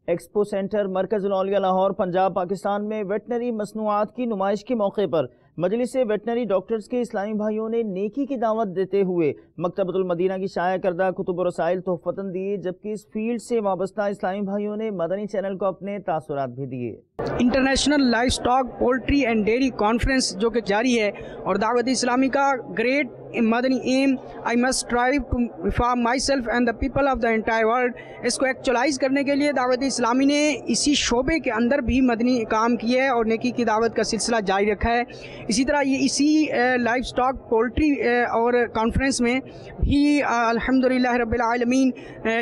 Expo centre मरकज़ औलिया लाहौर पंजाब पाकिस्तान में veterinary मसनूआत की नुमाइश के मौके पर मजलिस वेटनरी डॉक्टर्स के इस्लामी भाइयों ने नेकी की दावत देते हुए मकतबतुल मदीना की शाया करदा कुतुब और रसाइल तोहफतन दिए, जबकि इस फील्ड से वाबस्ता इस्लामी भाइयों ने मदनी चैनल को अपने तासुरात भी दिए। International livestock poultry and dairy conference जो कि जारी है और दावत इस्लामी का great Madani um I must strive to reform myself and the people of the entire world, इसको एक्चुअलाइज करने के लिए दावत इस्लामी ने इसी शोबे के अंदर भी मदनी काम किया है और नेकी की दावत का सिलसिला जारी रखा है। इसी तरह ये इसी लाइफ स्टॉक पोल्ट्री और कॉन्फ्रेंस में भी अल्हम्दुलिल्लाह रब्बिल आलमीन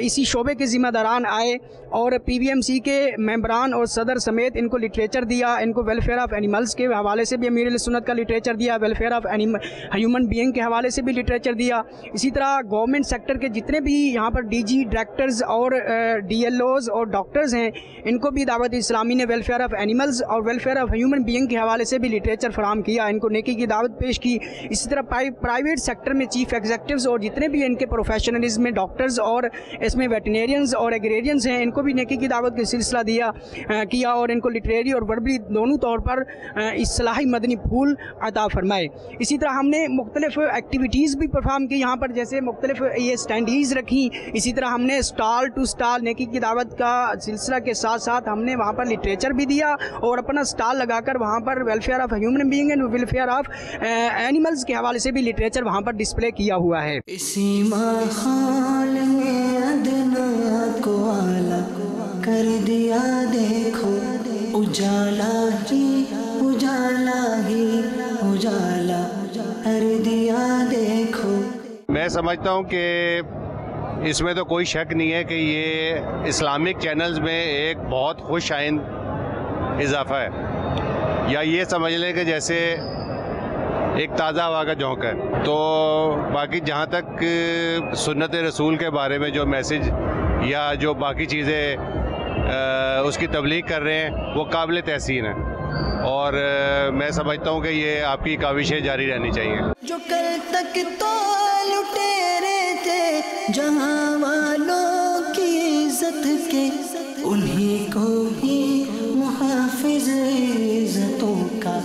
इसी शोबे के ज़िम्मेदारान आए और PVMC के मेंबरान और सदर समेत इनको लिटरेचर दिया, इनको वेलफेयर ऑफ एनिमल्स के हवाले से भी अमीर सुन्नत का लिटरेचर दिया, वेलफेयर ऑफ ह्यूमन बीइंग के हवाले से भी लिटरेचर दिया। इसी तरह गवर्नमेंट सेक्टर के जितने भी यहाँ पर DG डायरेक्टर्स और DLOs और डॉक्टर्स हैं, इनको भी दावत इस्लामी ने वेलफेयर ऑफ एनिमल्स और वेलफेयर ऑफ ह्यूमन बीइंग के हवाले से भी लिटरेचर फराहम किया, इनको नेकी की दावत पेश की। इसी तरह प्राइवेट सेक्टर में चीफ एग्जीक्यूटिव्स और जितने भी इनके प्रोफेशनलिज्म में डॉक्टर्स और इसमें वेटनेरियंस और एग्रेरियंस हैं, इनको भी नेकी की दावत का सिलसिला किया और इनको लिटरेरी और वर्बली दोनों तौर पर इस्लाही मदनी फूल अता फरमाए। इसी तरह हमने मुख्तलिफ एक्टिविटीज़ भी परफॉर्म की यहाँ पर, जैसे मुख्तलिफ ये स्टैंडीज़ रखी। इसी तरह हमने स्टॉल टू स्टॉल नेकी की दावत का सिलसिला के साथ साथ हमने वहाँ पर लिटरेचर भी दिया और अपना स्टॉल लगाकर वहाँ पर welfare of human being and welfare of animals के हवाले से भी लिटरेचर वहाँ पर डिस्प्ले किया हुआ है। इसी माहौल में अदना को आला कर दिया, देखो उजाला ही उजाला ही उजाला कर दिया, देखो। मैं समझता हूँ कि इसमें तो कोई शक नहीं है कि ये इस्लामिक चैनल्स में एक बहुत खुश आइंद इजाफा है, या ये समझ लें कि जैसे एक ताज़ा हवा का झोंका है। तो बाकी जहाँ तक सुन्नत रसूल के बारे में जो मैसेज या जो बाकी चीज़ें उसकी तबलीग कर रहे हैं वो काबिल तहसीन है और मैं समझता हूँ कि ये आपकी काविशें जारी रहनी चाहिए। जो कल तक तो लुटेरे थे जहाँ वालों की इज्जत के, उन्हीं को ही मुहाफिज इज्जतों का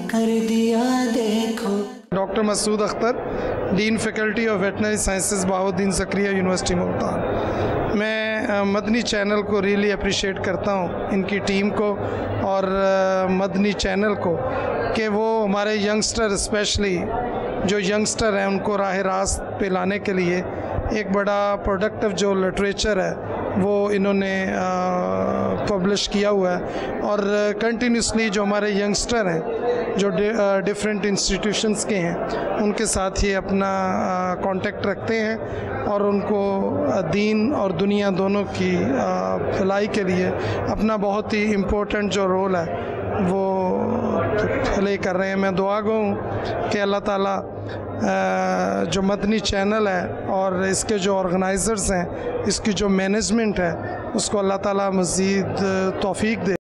कर दिया, देखो। Doctor Masood Akhtar, dean faculty of veterinary sciences Bahauddin Zakariya university Multan. मैं मदनी चैनल को रियली अप्रिशिएट करता हूँ, इनकी टीम को और मदनी चैनल को, कि वो हमारे यंगस्टर स्पेशली जो यंगस्टर हैं उनको राह रास्त पे लाने के लिए एक बड़ा प्रोडक्टिव जो लिटरेचर है वो इन्होंने पब्लिश किया हुआ है और कंटिन्यूसली जो हमारे यंगस्टर हैं जो डिफरेंट इंस्टीट्यूशंस के हैं उनके साथ ये अपना कांटेक्ट रखते हैं और उनको दीन और दुनिया दोनों की भलाई के लिए अपना बहुत ही इम्पोर्टेंट जो रोल है वो प्ले कर रहे हैं। मैं दुआ गो हूँ कि अल्लाह ताला जो मदनी चैनल है और इसके जो ऑर्गेनाइज़र्स हैं, इसकी जो मैनेजमेंट है, उसको अल्लाह ताला मज़ीद तौफीक दे।